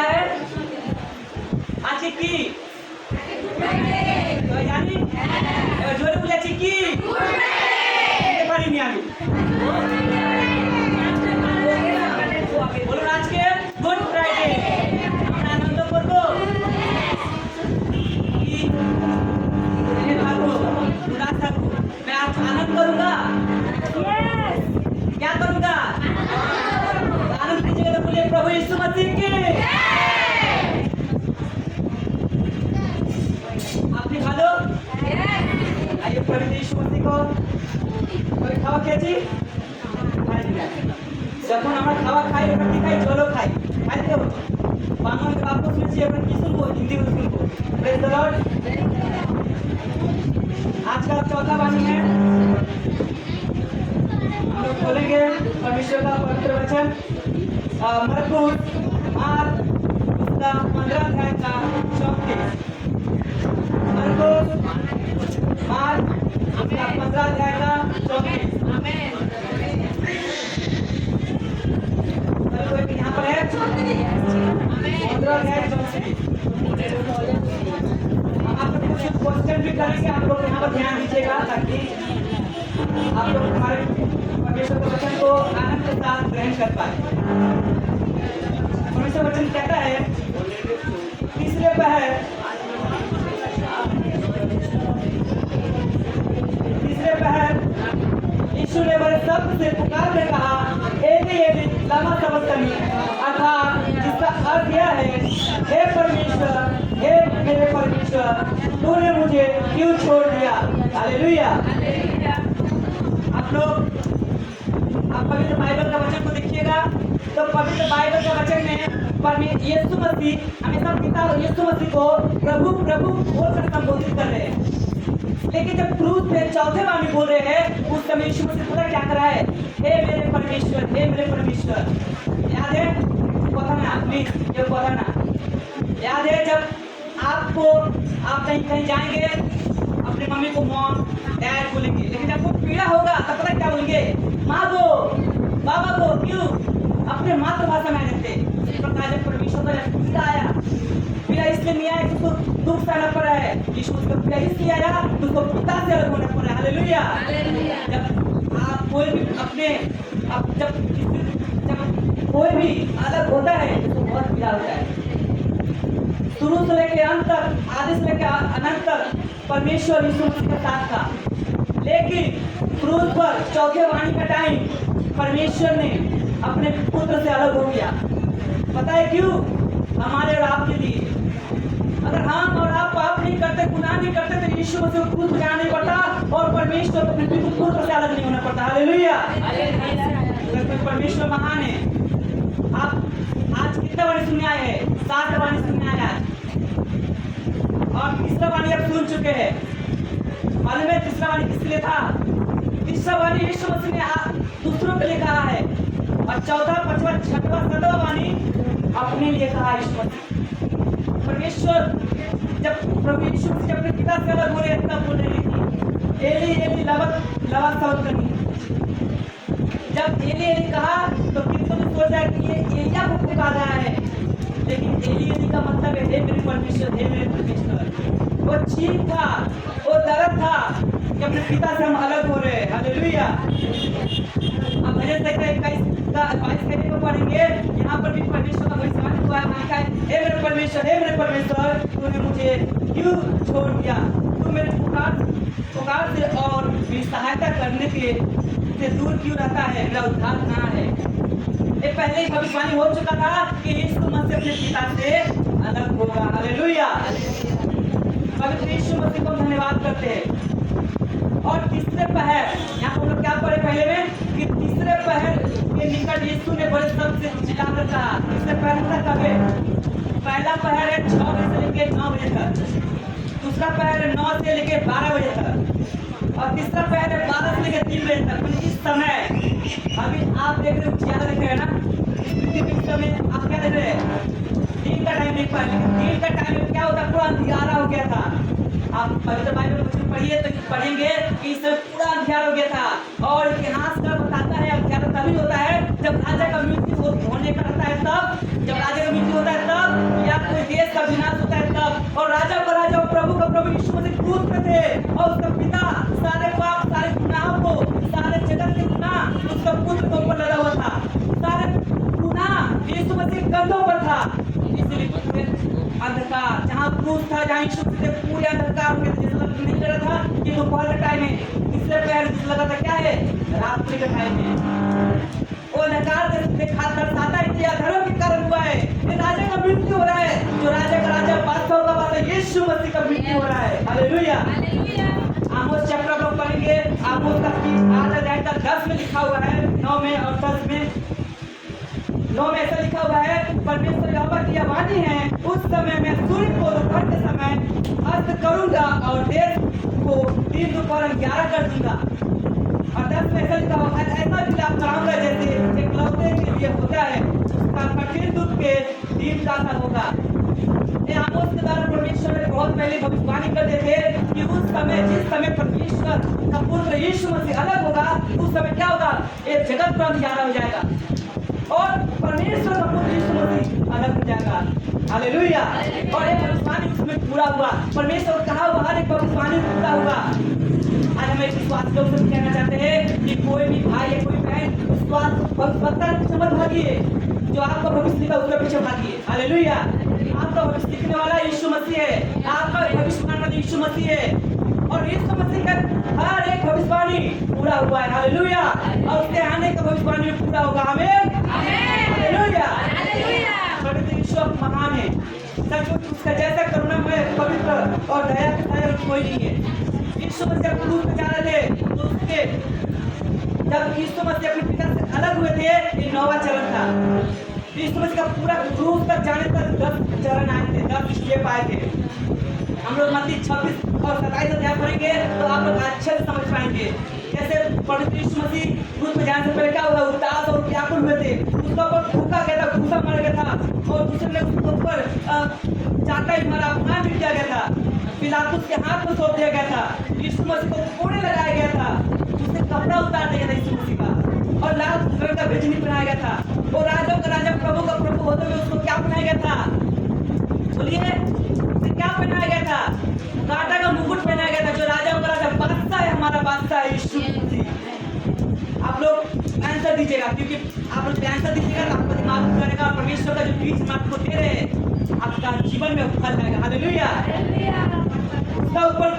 क्या है आज की तो यानी जोरे बोले आज की पारी नहीं आनी बोलो आज के गुड फ्राइडे आनंद করব मैं आज आनंद करूंगा क्या करूंगा आनंद कीजिएगा तो बोलिए प्रभु यीशु मसीह की आपने खा लो आइए प्रभु यीशु मसीह को कोई खावा খেয়েছি যখন আমরা খাওয়া খাই ওটা কি খাই জলও খাই খাইতে হবে বাংলা বাক্য শুনছি আমরা কি শুনবো হিंदी में सुनबो प्रेज द लॉर्ड आज का चौथा वाणी है हम लोग खोलेंगे परमेश्वर का पवित्र वचन मरकुस 15 अध्याय का 34 मरकुस 15 अध्याय का 34 आमीन यहाँ पर है 15 अध्याय 34 आप लोग कुछ क्वेश्चन भी करेंगे आप लोग यहाँ पर ध्यान दीजिएगा ताकि आप लोग हमारे परमेश्वर के वचन को आनंद के साथ ग्रहण कर पाए परमेश्वर वचन कहता है तीसरे पहर यीशु ने बड़े शब्द से पुकार कर कहा एली एली लमा सबक्तनी अर्थात जिसका अर्थ यह है हे परमेश्वर हे मेरे परमेश्वर तूने मुझे क्यों छोड़ दिया हालेलुया आप लोग आप पवित्र बाइबल का वचन को देखिएगा तो पवित्र बाइबल के वचन में परमेश्वर यीशु मसीह हमेशा पिता यीशु मसीह को प्रभु प्रभु बोलकर संबोधित कर रहे हैं लेकिन जब क्रूस पे चौथे बार बोल रहे हैं उस समय यीशु मसीह पता क्या कर रहा है हे मेरे परमेश्वर याद है पता ना प्लीज ये पता ना याद है जब आपको आप कहीं जाएंगे अपनी मम्मी को मॉम डैड बोलेंगे लेकिन जब वो पीड़ा होगा तब पता क्या बोलेंगे माँ को बाबा को क्यों अपने मातृभाषा में रहते प्रकार जब परमेश्वर का जब पीड़ा आया पीड़ा इसलिए नहीं आया उसको दुख सहना पड़ा है यीशु उसको पीड़ा इसलिए आया तो उसको पिता से अलग होना पड़ा है हालेलुया जब आप कोई भी अपने जब कोई भी अलग होता है तो बहुत पीड़ा होता है शुरू से लेकर अंत तक आदि से लेकर अनंत तक परमेश्वर यीशु मसीह के साथ था लेकिन क्रूस पर चौथे वाणी का टाइम परमेश्वर ने अपने पुत्र से अलग हो गया पता है क्यों हमारे और आपके लिए अगर हम और आप पाप नहीं करते गुनाह नहीं करते तो यीशु मसीह को क्रूस पे जाना नहीं पड़ता और परमेश्वर को अपने पुत्र से अलग नहीं होना पड़ता हालेलुया परमेश्वर महान है आप आज कितना वाणी सुनने आए हैं 7 वाणी सुनने आए आज और तीसरा वाणी आप सुन चुके हैं मालूम है तीसरा वाणी किसके लिए था तीसरा वाणी यीशु मसीह ने दूसरों के लिए कहा है और चौथा पांचवा छठवा सातवां वाणी अपने लिए कहा यीशु मसीह परमेश्वर जब प्रभु यीशु मसीह अपने पिता से अलग हो रहे तब बोल रहे थे एली एली लवा सबक्तनी जब एली एली कहा तो कितनों ने सोचा कि ये एलिया को पुकार रहा है लेकिन एली एली का मतलब है हे मेरे परमेश्वर वो चीख था वो दर्द था कि अपने पिता से हम अलग हो रहे हैं हालेलुया अब भजन संख्या 21 का 22 को पढ़ेंगे यहाँ पर भी परमेश्वर का वही सवाल हुआ है हे मेरे परमेश्वर तूने मुझे क्यों छोड़ दिया तू मेरे पुकार से और मेरी सहायता करने के से दूर क्यों रहता है मेरा उद्धार कहाँ है ये पहले ही भविष्यवाणी हो चुका था कि यीशु मसीह अपने पिता से अलग होगा हालेलुया पवित्र यीशु मसीह को धन्यवाद करते हैं और तीसरे पहर यहाँ हम लोग क्या पढ़े पहले में कि तीसरे पहर के निकट यीशु ने बड़े शब्द से चिल्लाकर कहा तीसरे पहर तक कब है पहला पहर है 6 बजे से लेकर 9 बजे तक दूसरा पहर है 9 से लेकर 12 बजे तक और तीसरा पहर है 12 से लेकर 3 बजे तक इस समय अभी आप देख रहे हो क्या देख रहे हैं ना इस समय आप क्या देख रहे हैं दिन का टाइम देख पा रहे हैं दिन का टाइम में क्या होता पूरा अंधियारा हो गया था आप पवित्र बाइबल में पढ़िए तो पढ़ेंगे कि इस समय पूरा अंधियारा हो गया था और इतिहास का बताता है अंधियारा तभी होता है जब राजा का मृत्यु को होने का रहता है तब, जब राजा का मृत्यु होता है तब, या कोई देश का विनाश होता है तब। और राजा का राजा और प्रभु का प्रभु यीशु मसीह क्रूस पे थे, और उसका पिता सारे पाप, सारे गुनाहों को, सारे जगत के गुनाह उसका पुत्र के ऊपर लगा हुआ था। सारे गुनाह यीशु मसीह के कंधों पर था। इसलिए अंधकार जहाँ क्रूस था, जहाँ यीशु मसीह पूरे अंधकार में थे, जैसा नहीं लग रहा था कि दोपहर का टाइम है, इससे पहले जैसे लगा था क्या है, रात्रि का टाइम है। वो अंधकार देखा दर्शाता है कि अधर्म के कारण हुआ है। ये राजा का मृत्यु हो रहा है, जो राजा का राजा बादशाह का बादशाह यीशु मसीह का मृत्यु हो रहा है। हालेलुया। आमोस चैप्टर हम लोग पढ़ेंगे। आमोस का 8 अध्याय का 10 में लिखा हुआ है, 9 में और 10 में। 9 में ऐसा लिखा हुआ है, परमेश्वर यहोवा की यह वाणी है, उस समय मैं सूर्य को दोपहर के समय अस्त करूंगा और देश को दिन दोपहर 11 कर दूंगा। और 10 में ऐसा लिखा हुआ है, ऐसा भी लाभ कराऊंगा जैसे एक लौटे के लिए होता है, उसका कठिन दुख के दिन का सा होगा। ये आमोस के द्वारा परमेश्वर ने बहुत पहले भविष्यवाणी कर देते थे कि उस समय, जिस समय परमेश्वर का पुत्र यीशु मसीह अलग होगा, उस समय क्या होगा, ये जगत पर अंधियारा हो जाएगा और परमेश्वर का पुत्र यीशु मसीह अलग हो जाएगा। हालेलुया। और ये भविष्यवाणी उसमें पूरा हुआ। परमेश्वर ने कहा हुआ हर एक भविष्यवाणी पूरा हुआ। आज हम एक विश्वास लोग से कहना चाहते हैं कि कोई भी भाई या कोई बहन विश्वास भविष्यवक्ता के पीछे मत भागिए, जो आपका भविष्य लिखा उसके पीछे भागिए। हालेलुया। आपका भविष्य लिखने वाला यीशु मसीह है, आपका भविष्य बनाने वाला यीशु मसीह है, और यीशु मसीह का हर एक भविष्यवाणी पूरा हुआ है। हालेलुया। और उसके आने का भविष्यवाणी भी पूरा होगा। आमीन। हालेलुया। पवित्र यीशु महान है, सचमुच उसका जैसा करुणामय, पवित्र और दया के साथ कोई नहीं है। यीशु मसीह क्रूस पे जा रहे थे, तो उसके जब यीशु मसीह अपने पिता से अलग हुए थे, ये 9वां चरण था। यीशु मसीह का पूरा क्रूस तक जाने तक 10 चरण आए थे, 10 स्टेप आए थे। हम लोग मत्ती 26 और 27 अध्याय पढ़ेंगे तो आप लोग अच्छे से समझ पाएंगे। जैसे पवित्र यीशु मसीह क्रूस पे जाने से पहले क्या हुआ, उदास और व्याकुल हुए थे, उसका ऊपर फूका गया था, घूसा मारा गया था, और दूसरे ने उसके ऊपर चाटा ही मारा, अपना मिट गया था, पिलातुस के हाथ में सौंप दिया गया था, यीशु मसीह को कोड़े लगाया गया था, उससे कपड़ा उतार दिया गया था यीशु मसीह का, और लाल कलर का बेचनी पहनाया गया था, और राजा का राजा प्रभु का प्रभु होते हुए उसको क्या पहनाया गया था, बोलिए क्या पहनाया गया था, कांटा का मुकुट पहनाया गया था, जो राजा का राजा बादशाह है, हमारा बादशाह है यीशु मसीह। आप लोग आंसर दीजिएगा, क्योंकि आप लोग आंसर दीजिएगा तो आपका दिमाग करेगा, परमेश्वर का जो बीच में आपको दे रहे आपका जीवन में फल जाएगा। हालेलुया। उसका ऊपर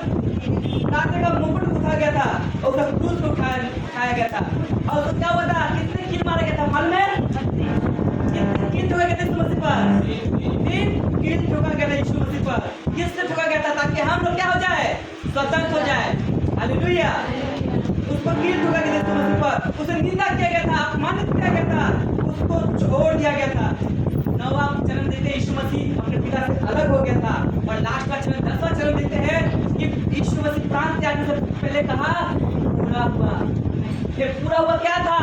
कांटे का मुकुट उठाया गया था, और उसका क्रूस को उठाया गया था, और उसको क्या हुआ था, कितने कील मारा गया था, मालूम है कितने कील ठोका गया था यीशु मसीह पर, 3 कील ठोका गया था यीशु मसीह पर। किससे ठोका गया था, ताकि हम लोग क्या हो जाए, स्वतंत्र हो जाए। हालेलुया। उसको कील ठोका गया था यीशु मसीह पर, उसे निंदा किया गया था, अपमानित किया गया था, उसको छोड़ दिया गया था। 9वां चरण देते यीशु मसीह अपने पिता से अलग हो गया था, और लास्ट का चरण 10वां चरण देते हैं कि यीशु मसीह प्राण त्यागने से पहले कहा पूरा हुआ। ये पूरा हुआ क्या था,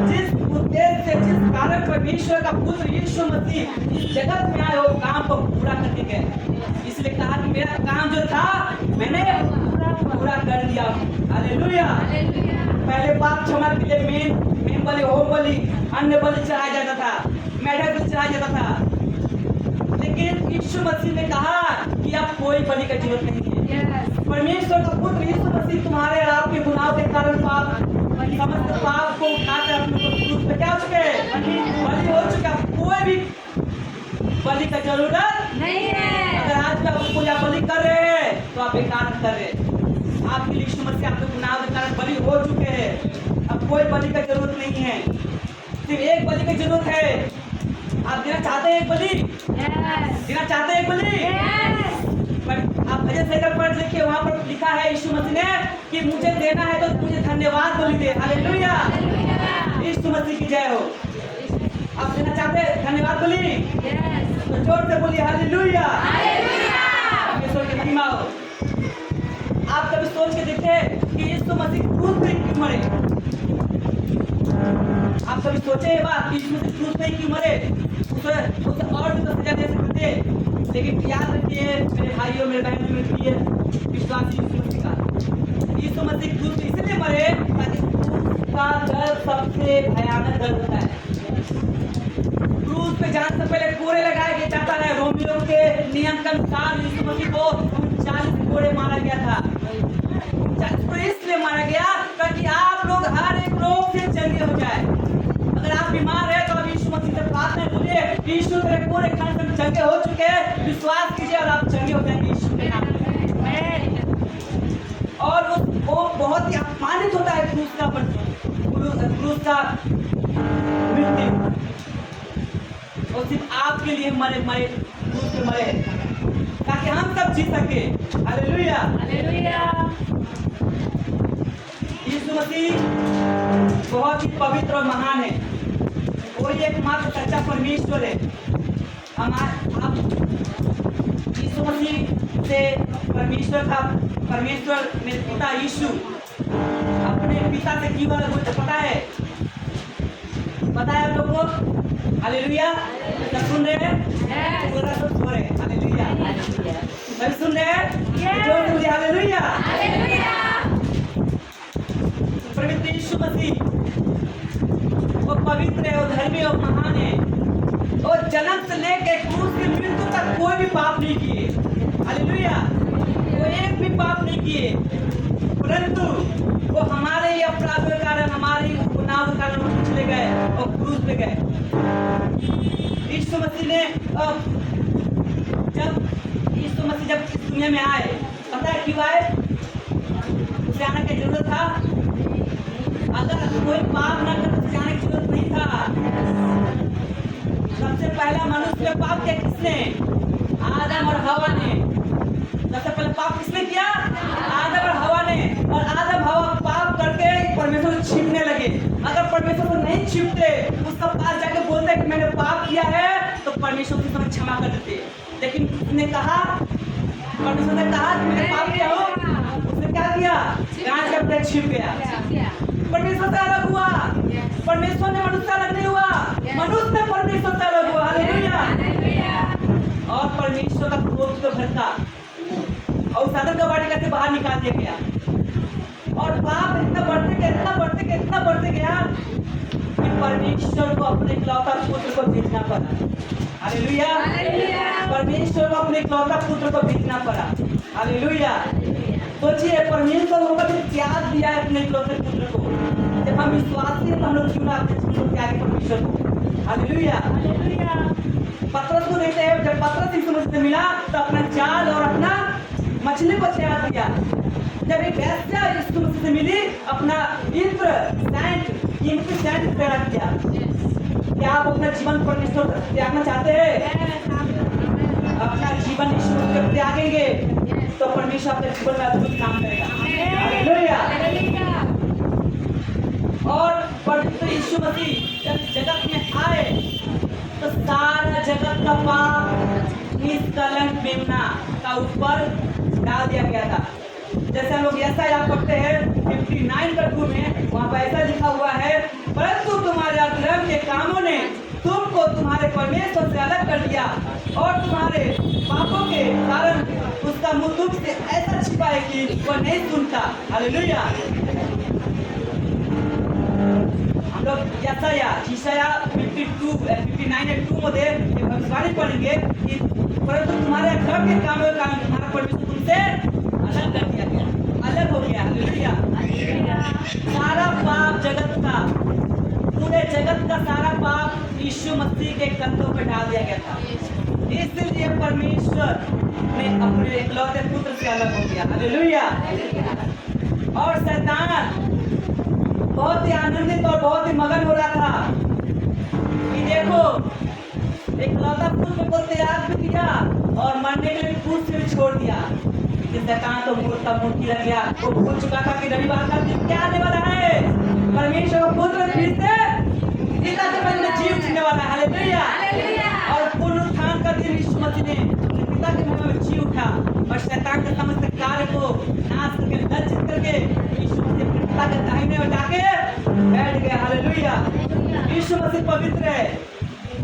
जिस उद्देश्य से, जिस कारण परमेश्वर का पुत्र यीशु मसीह इस जगत में आए हो काम को पूरा करके गए। इसलिए कहा कि मेरा काम जो था मैंने पूरा कर दिया। हालेलुया। पहले पाप क्षमा के लिए मेन बलि, होम बलि, अन्य बलि चढ़ाया जाता था, मेढक बलि चढ़ाया जाता था, लेकिन यीशु मसीह ने कहा कि अब कोई बलि की जरूरत नहीं है। परमेश्वर का पुत्र यीशु मसीह तुम्हारे और आपके गुनाह के कारण समस्त पाप को उठाकर अपने क्रूस पे क्या हो चुके हैं, बलि हो चुका। कोई भी बलि का जरूरत नहीं है। अगर आज का पूजा बलि कर रहे हैं तो आप बेकार कर रहे हैं। आपके लिए यीशु मसीह आपके गुनाह के कारण बलि हो चुके हैं। अब कोई बलि का जरूरत नहीं है, सिर्फ एक बलि की जरूरत है। आप देना चाहते हैं एक बलि, देना चाहते हैं एक बलि, पर आप भजन संहिता पढ़ देखिए, वहाँ पर लिखा है यीशु मसीह ने कि मुझे देना है तो मुझे धन्यवाद बलि दे। हालेलुया। यीशु मसीह की जय हो। आप देना चाहते हैं धन्यवाद बलि, तो जोर से बोलिए हालेलुया। परमेश्वर की महिमा हो। आप कभी सोच के देखे कि यीशु मसीह क्रूस पे क्यों मरे? आप कभी सोचे ये बात कि यीशु मसीह क्रूस पे क्यों मरे? उसे और भी तो सजा दे सकते थे, लेकिन याद रखिए मेरे भाइयों, मेरे बहनों, मेरे प्रिय विश्वासी यीशु मसीह का, यीशु मसीह क्रूस पे इसलिए मरे ताकि क्रूस का दर्द सबसे भयानक दर्द होता है। क्रूज पे जाने से पहले कोड़े लगाया जाता है। रोमियो के नियम के अनुसार यीशु मसीह को 39 कोड़े मारा गया था। 39 कोड़े इसलिए मारा गया ताकि आप लोग हर एक रोग से चंगे हो जाए। अगर आप बीमार है तो अब यीशु मसीह से प्रार्थना करिए, यीशु तेरे कोड़े खाने से चंगे हो चुके हैं, विश्वास कीजिए और आप चंगे हो जाएंगे यीशु के नाम में। और वो बहुत ही अपमानित होता है क्रूज का मृत्यु। और सिर्फ आपके लिए मरे क्रूज पे मरे ताकि हम सब जी सके। Hallelujah hallelujah. यीशु मसीह बहुत ही पवित्र और महान है। वही एकमात्र सच्चा परमेश्वर है। आप यीशु मसीह से परमेश्वर मेरे पिता यीशु अपने पिता से क्यों अलग होते पता है आप लोगों को? हालेलुया। सब सुन रहे हैं? पूरा सब सो रहे हैं। हालेलुया। सब सुन रहे हैं? जोर से हालेलुया हालेलुया। पवित्र यीशु मसीह वो पवित्र है, वो धर्मी और महान है। और जन्म से लेके क्रूस की मृत्यु तक कोई भी पाप नहीं किए। हालेलुया। वो एक भी पाप नहीं किए, परंतु वो हमारे ही अपराध के कारण, हमारे गुनाह के कारण वो चले गए और क्रूस पे गए। यीशु मसीह ने जब इस दुनिया में आए, पता है क्यों आए? उसे आने की जरूरत था? अगर कोई पाप ना करे तो जाने की जरूरत नहीं था। सबसे पहला मनुष्य पे पाप किया किसने? आदम और हवा ने। सबसे पहले पाप किसने किया? आदम और हवा ने। और आदम हवा पाप करके परमेश्वर से छिपने लगे। अगर परमेश्वर से नहीं छिपते, उसका पास जाके बोलते कि मैंने पाप किया है, तो परमेश्वर की समझ क्षमा कर देते। लेकिन उसने कहा, परमेश्वर ने कहा कि मैंने पाप किया हो, उसने क्या किया? कांच के अपने छिप गया। परमेश्वर से अलग हुआ। परमेश्वर ने मनुष्य से अलग नहीं हुआ, मनुष्य ने परमेश्वर से अलग हुआ। हालेलुया। और परमेश्वर का क्रोध तो भड़का और उस आदम का वाटिका से बाहर निकाल दिया गया। और पाप इतना बढ़ते गया कि परमेश्वर को अपने इकलौता पुत्र को भेजना पड़ा। हालेलुया। परमेश्वर को अपने इकलौता पुत्र को भेजना पड़ा। हालेलुया। सोचिए, परमेश्वर को कभी त्याग दिया है अपने इकलौते पुत्र को। जब हम विश्वासी हैं तो हम लोग क्यों ना अपने पुत्र को त्यागे परमेश्वर को। हालेलुया। पतरस को देखते हैं, जब पतरस यीशु मसीह से मिला तो अपना जाल और अपना मछली को त्याग दिया। जब एक वेश्या यीशु मसीह से मिली, अपना इत्र कीमती सैंड त्याग दिया। क्या आप अपना जीवन परमेश्वर त्यागना चाहते हैं? अपना जीवन यीशु मसीह को त्यागेंगे तो परमेश्वर अपने जीवन में अद्भुत काम करेगा। हालेलुया। और पवित्र यीशु मसीह जब जगत में आए तो सारा जगत का पाप निष्कलंक मेमना का ऊपर डाल दिया गया था। जैसे हम लोग ऐसा याद करते हैं 59 का 2 में, वहाँ पर ऐसा लिखा हुआ है, परंतु तुम्हारे अधर्म के कामों ने तुमको तुम्हारे परमेश्वर से अलग कर दिया और तुम्हारे पापों के कारण उसका मुंह तुम से ऐसा छिपा है कि वह नहीं सुनता। हालेलुया। हम लोग यशाया 59:2 मध्ये भविष्यवाणी पढ़ेंगे कि परंतु तुम्हारे अधर्म के कामों के कारण तुम्हारा परमेश्वर तुमसे अलग कर दिया गया, अलग हो गया। हालेलुया। सारा पाप जगत का, पूरे जगत का सारा पाप यीशु मसीह के कंधों पर डाल दिया गया था। इसलिए परमेश्वर ने अपने इकलौते पुत्र से अलग हो गया। हालेलुया। और शैतान बहुत ही आनंदित और बहुत ही मगन हो रहा था कि देखो, इकलौता पुत्र को त्याग भी किया और मरने के लिए क्रूस में छोड़ दिया। शैतान तो मूर्ति रह गया। वो भूल चुका था कि रविवार का दिन क्या आने वाला है। परमेश्वर का पुत्र फिर से जीव जीने वाला है। हालेलुया। और पुनरुत्थान का दिन यीशु मसीह ने पिता के महिमा में जी उठा और शैतान के समस्त कार्य को नाश करके, लज्जित करके यीशु मसीह अपने पिता के दाहिने में जाके बैठ गया। हालेलुया। यीशु मसीह पवित्र है।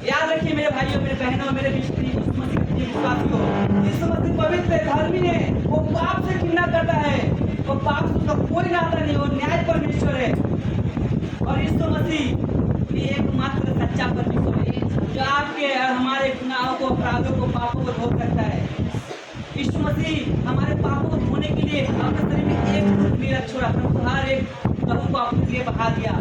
याद रखिए मेरे भाइयों, मेरे बहनों, मेरे यीशु मसीह के विश्वासियों, यीशु मसीह पवित्र है, धर्मी है। वो पाप से घृणा करता है, वो पाप से उसका कोई नाता नहीं, वो न्याय परमेश्वर है। और यीशु मसीह एकमात्र सच्चा परमेश्वर है। जो आपके और हमारे गुनाहों को, अपराधों को, पापों को धो सकता है। यीशु मसीह हमारे पापों को धोने के लिए अपने शरीर में एक दूध नीरज छोड़ा, प्रभु हर एक लहू को अपने लिए बहा दिया।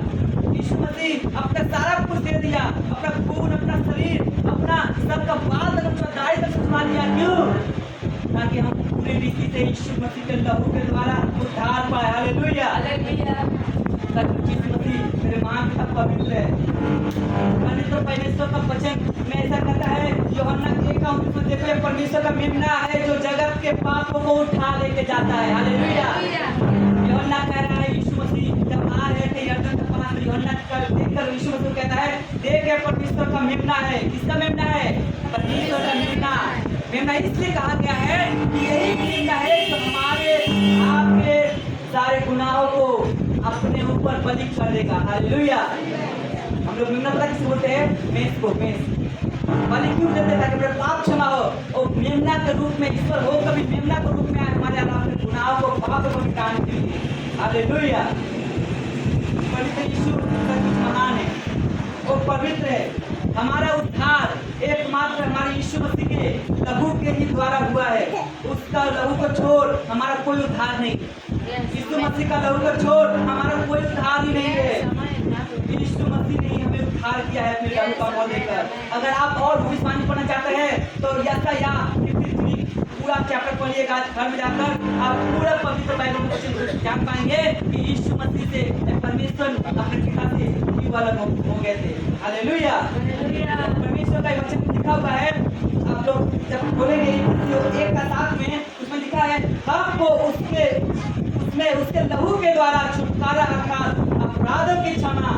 यीशु मसीह अपना सारा कुछ दे दिया, अपना खून, अपना शरीर, अपना सबका बाल तक, अपना दाढ़ी तक छुपा दिया। क्यों? ताकि हम पूरी रीति से यीशु मसीह के लहू के द्वारा उद्धार पाए। हालेलुया। सचमुच यीशु मसीह मेरे महान पिता पवित्र है। परमेश्वर परमेश्वर का वचन में ऐसा कहता है, यूहन्ना 1:19 में देखो, परमेश्वर का मेमना है जो जगत के पापों को उठा लेके जाता है। हालेलुया। यूहन्ना कह रहा है, यीशु मसीह जब आ रहे थे यरदन के पास, यूहन्ना देखकर यीशु मसीह कहता है, देख ये परमेश्वर का मेमना है। किसका मेमना है? परमेश्वर का मेमना। मेमना इसलिए कहा गया है कि यही मेमना है जो हमारे आपके सारे गुनाहों को अपने ऊपर बलि कर देगा। हालेलुया। हम लोग मेमना पता किसे बोलते हैं? मेष को। मेष बलि क्यों देते हैं? ताकि मेरा पाप क्षमा हो। और मेमना के रूप में ईश्वर हो कभी मेमना के रूप में हमारे अपने गुनाहों को, पापों को मिटाने के लिए। हालेलुया। पवित्र यीशु सचमुच महान है, वो पवित्र है। हमारा उद्धार एकमात्र हमारे यीशु मसीह के लहू के ही द्वारा हुआ है। उसका लहू को छोड़ हमारा कोई उद्धार नहीं। यीशु मसीह का लहू को छोड़ हमारा कोई उद्धार ही नहीं है। यीशु मसीह ने हमें उद्धार किया है अपने लहू का मोल देकर। अगर आप और भविष्यवाणी पढ़ना चाहते हैं तो यशायाह पूरा चैप्टर पढ़िएगा, घर में जाकर आप पूरा पवित्र बाइबल को जान पाएंगे कि यीशु मसीह से परमेश्वर अपने पिता से क्यों अलग हो गए थे। हालेलुया। परमेश्वर का वचन लिखा हुआ है, आप लोग जब बोलेंगे 1:7 में, उसमें लिखा है, हमको उसके लहू के द्वारा छुटकारा अर्थात अपराधों की क्षमा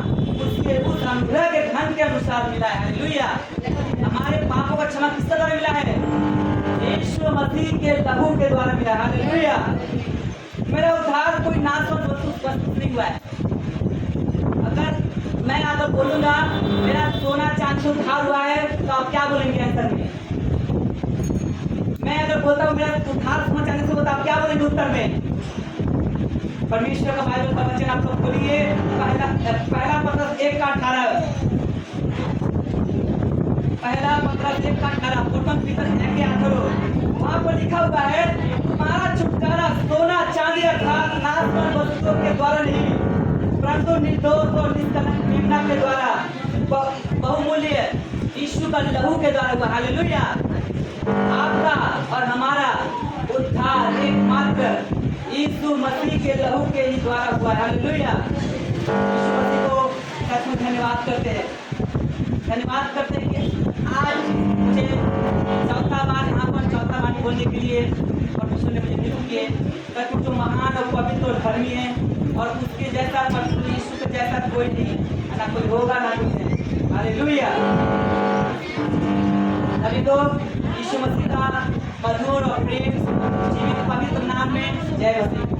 उसके उस अनुग्रह के धन के अनुसार मिला है। हालेलुया। हमारे पापों का क्षमा किसके द्वारा मिला है? यीशु मसीह के लहू के द्वारा मिला। हालेलुया। मेरा उद्धार कोई नाशवंत वस्तु नहीं हुआ है। अगर मैं अगर बोलूंगा मेरा सोना चांदी से उद्धार हुआ है तो आप क्या बोलेंगे आंसर में? मैं अगर बोलता हूँ मेरा उद्धार सोना चांदी से होता, आप क्या बोलेंगे उत्तर में? परमेश्वर का बाइबल का वचन आप लोग बोलिए, पहला पत्रस 1:18, पहला पत्रस 1:18, प्रथम पीतर 1:18, वहाँ पर लिखा हुआ है, तुम्हारा छुटकारा सोना चांदी अर्थात नाशवंत वस्तुओं के द्वारा नहीं, परंतु निर्दोष और निष्कलंक मेमना के द्वारा, बहुमूल्य यीशु का लहू के द्वारा हुआ। हालेलुया। आपका और हमारा उद्धार एकमात्र यीशु मसीह के लहू के ही द्वारा हुआ है। हालेलुया। यीशु मसीह को सचमुच धन्यवाद करते हैं, धन्यवाद करते हैं कि आज मुझे चौथा बार यहाँ पर चौथा वाणी बोलने के लिए परमेश्वर ने मुझे नियुक्त किए। सचमुच जो महान और पवित्र और धर्मी है और उसके जैसा पवित्र यीशु के जैसा कोई नहीं, ना कोई होगा ना कोई है। हालेलुया। अभी तो यीशु मसीह का मधुर और प्रेम जीवित पवित्र नाम में जय मसीह।